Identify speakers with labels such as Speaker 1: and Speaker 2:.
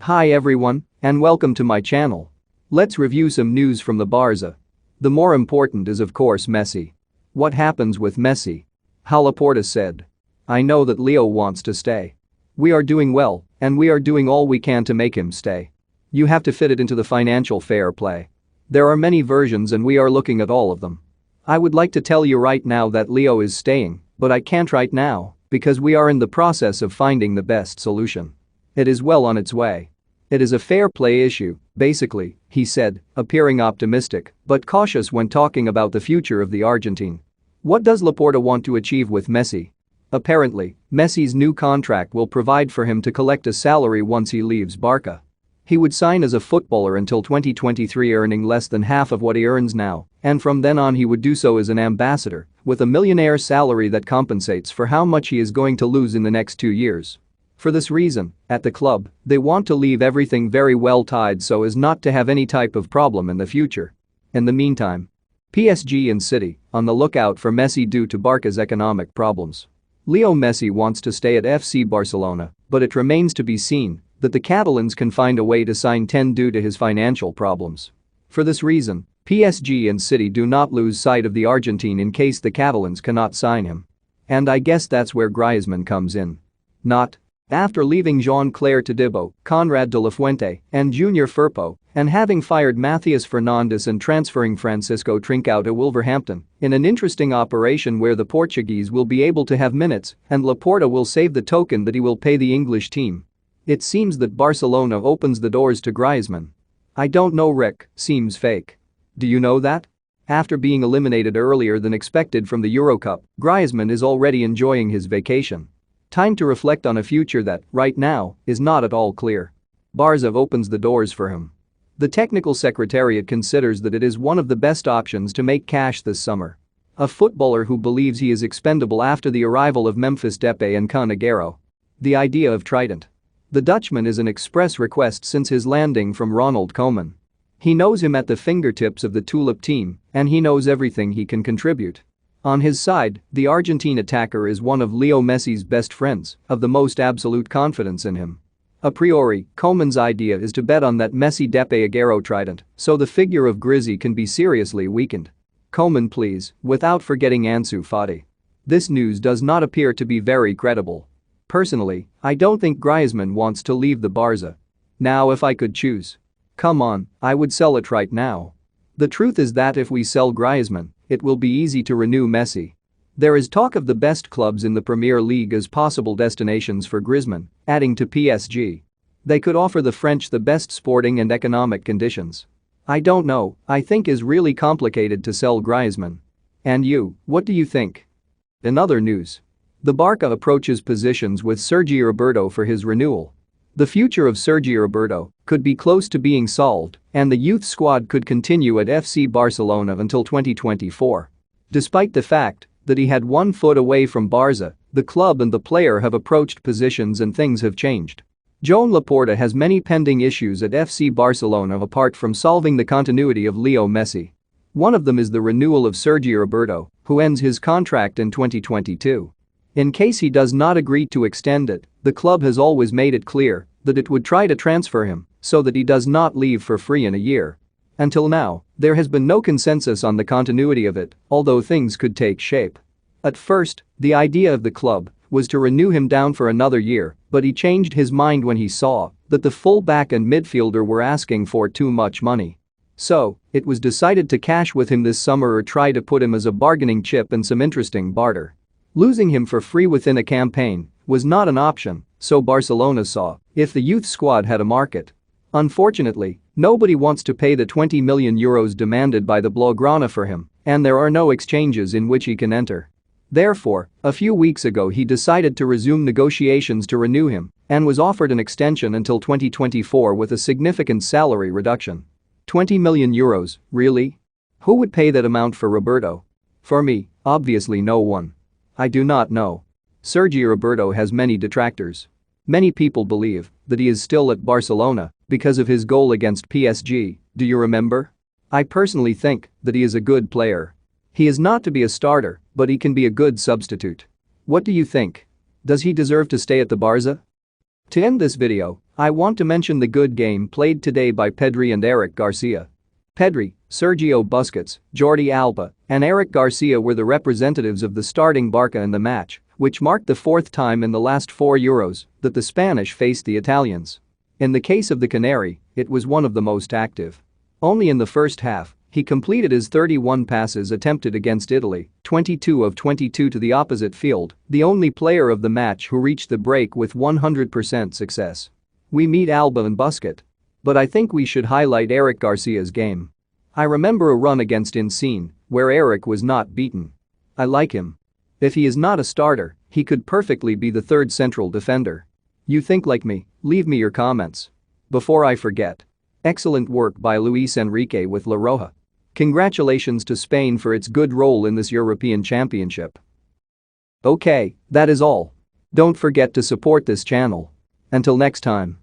Speaker 1: Hi everyone, and welcome to my channel. Let's review some news from the Barça. The more important is of course Messi. What happens with Messi? How Laporta said. I know that Leo wants to stay. We are doing well, and we are doing all we can to make him stay. You have to fit it into the financial fair play. There are many versions and we are looking at all of them. I would like to tell you right now that Leo is staying, but I can't right now because we are in the process of finding the best solution. It is well on its way. It is a fair play issue, basically, he said, appearing optimistic but cautious when talking about the future of the Argentine. What does Laporta want to achieve with Messi? Apparently, Messi's new contract will provide for him to collect a salary once he leaves Barça. He would sign as a footballer until 2023 earning less than half of what he earns now, and from then on he would do so as an ambassador, with a millionaire salary that compensates for how much he is going to lose in the next 2 years. For this reason, at the club, they want to leave everything very well tied so as not to have any type of problem in the future. In the meantime, PSG and City on the lookout for Messi due to Barca's economic problems. Leo Messi wants to stay at FC Barcelona, but it remains to be seen that the Catalans can find a way to sign 10 due to his financial problems. For this reason, PSG and City do not lose sight of the Argentine in case the Catalans cannot sign him. And I guess that's where Griezmann comes in. Not after leaving Jean-Claire Todibo, Conrad de la Fuente, and Junior Firpo, and having fired Matthias Fernandes and transferring Francisco Trincao to Wolverhampton, in an interesting operation where the Portuguese will be able to have minutes and Laporta will save the token that he will pay the English team. It seems that Barcelona opens the doors to Griezmann. I don't know, Rick, seems fake. Do you know that? After being eliminated earlier than expected from the Eurocup, Griezmann is already enjoying his vacation. Time to reflect on a future that, right now, is not at all clear. Barça opens the doors for him. The technical secretariat considers that it is one of the best options to make cash this summer. A footballer who believes he is expendable after the arrival of Memphis Depay and Kun Agüero. The idea of Trident. The Dutchman is an express request since his landing from Ronald Koeman. He knows him at the fingertips of the Tulip team, and he knows everything he can contribute. On his side, the Argentine attacker is one of Leo Messi's best friends, of the most absolute confidence in him. A priori, Koeman's idea is to bet on that Messi Depay Agüero trident, so the figure of Grizzy can be seriously weakened. Koeman please, without forgetting Ansu Fati. This news does not appear to be very credible. Personally, I don't think Griezmann wants to leave the Barça. Now if I could choose. Come on, I would sell it right now. The truth is that if we sell Griezmann, it will be easy to renew Messi. There is talk of the best clubs in the Premier League as possible destinations for Griezmann, adding to PSG. They could offer the French the best sporting and economic conditions. I don't know, I think it's really complicated to sell Griezmann. And you, what do you think? In other news, the Barça approaches positions with Sergi Roberto for his renewal. The future of Sergi Roberto could be close to being solved, and the youth squad could continue at FC Barcelona until 2024. Despite the fact that he had 1 foot away from Barça, the club and the player have approached positions and things have changed. Joan Laporta has many pending issues at FC Barcelona apart from solving the continuity of Leo Messi. One of them is the renewal of Sergi Roberto, who ends his contract in 2022. In case he does not agree to extend it, the club has always made it clear that it would try to transfer him so that he does not leave for free in a year. Until now, there has been no consensus on the continuity of it, although things could take shape. At first, the idea of the club was to renew him down for another year, but he changed his mind when he saw that the fullback and midfielder were asking for too much money. So, it was decided to cash with him this summer or try to put him as a bargaining chip and some interesting barter. Losing him for free within a campaign was not an option, so Barcelona saw if the youth squad had a market. Unfortunately, nobody wants to pay the 20 million euros demanded by the Blaugrana for him, and there are no exchanges in which he can enter. Therefore, a few weeks ago he decided to resume negotiations to renew him and was offered an extension until 2024 with a significant salary reduction. 20 million euros, really? Who would pay that amount for Roberto? For me, obviously no one. I do not know. Sergi Roberto has many detractors. Many people believe that he is still at Barcelona because of his goal against PSG, do you remember? I personally think that he is a good player. He is not to be a starter, but he can be a good substitute. What do you think? Does he deserve to stay at the Barça? To end this video, I want to mention the good game played today by Pedri and Eric Garcia. Pedri, Sergio Busquets, Jordi Alba, and Eric Garcia were the representatives of the starting Barça in the match, which marked the fourth time in the last 4 Euros that the Spanish faced the Italians. In the case of the Canary, it was one of the most active. Only in the first half, he completed his 31 passes attempted against Italy, 22 of 22 to the opposite field, the only player of the match who reached the break with 100% success. We meet Alba and Busquets. But I think we should highlight Eric Garcia's game. I remember a run against Insigne where Eric was not beaten. I like him. If he is not a starter, he could perfectly be the third central defender. You think like me? Leave me your comments. Before I forget. Excellent work by Luis Enrique with La Roja. Congratulations to Spain for its good role in this European Championship. Okay, that is all. Don't forget to support this channel. Until next time.